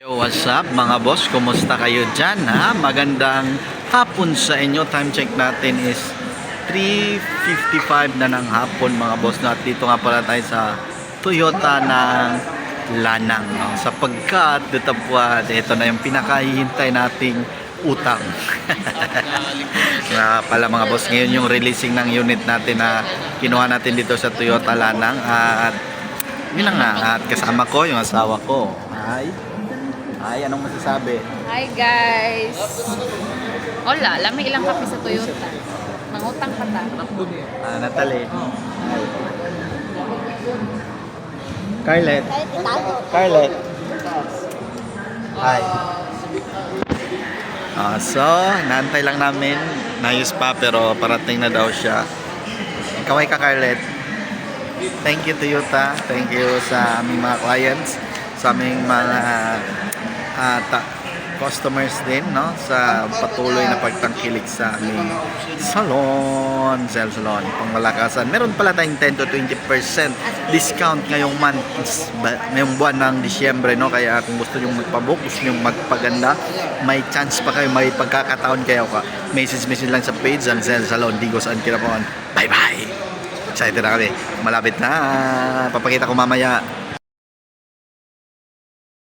Yo, what's up mga boss? Kumusta kayo dyan ha? Magandang hapon sa inyo. Time check natin is 3:55 na ng hapon mga boss. At dito nga pala tayo sa Toyota ng Lanang, no? Sapagkat datapwat, ito na yung pinakahihintay nating utang. Na pala mga boss, ngayon yung releasing ng unit natin na kinuha natin dito sa Toyota Lanang. At yun na nga, at kasama ko yung asawa ko. Ay, anong masasabi? Hi guys! Hola, alam mo ilang kape sa Toyota? Mangutang pa ta. Natalie. Carlet. Carlet. Hi. So, naantay lang namin. Nayos pa pero parating na daw siya. Kaway ka, Carlet. Thank you, Toyota. Thank you sa aming mga clients, sa aming mga customers din, no, sa patuloy na pagtangkilik sa aming salon, salon, pangmalakasan. Meron pala tayong 10 to 20% discount ngayong month, ngayong buwan ng Disyembre, no, kaya kung gusto nyo magpabook, gusto nyo magpaganda, may chance pa kayo, may pagkakataon kayo ka. Message lang sa page, Zel Salon, Digos and Kirapon. Bye bye! Excited na kami. Malapit na. Papakita ko mamaya.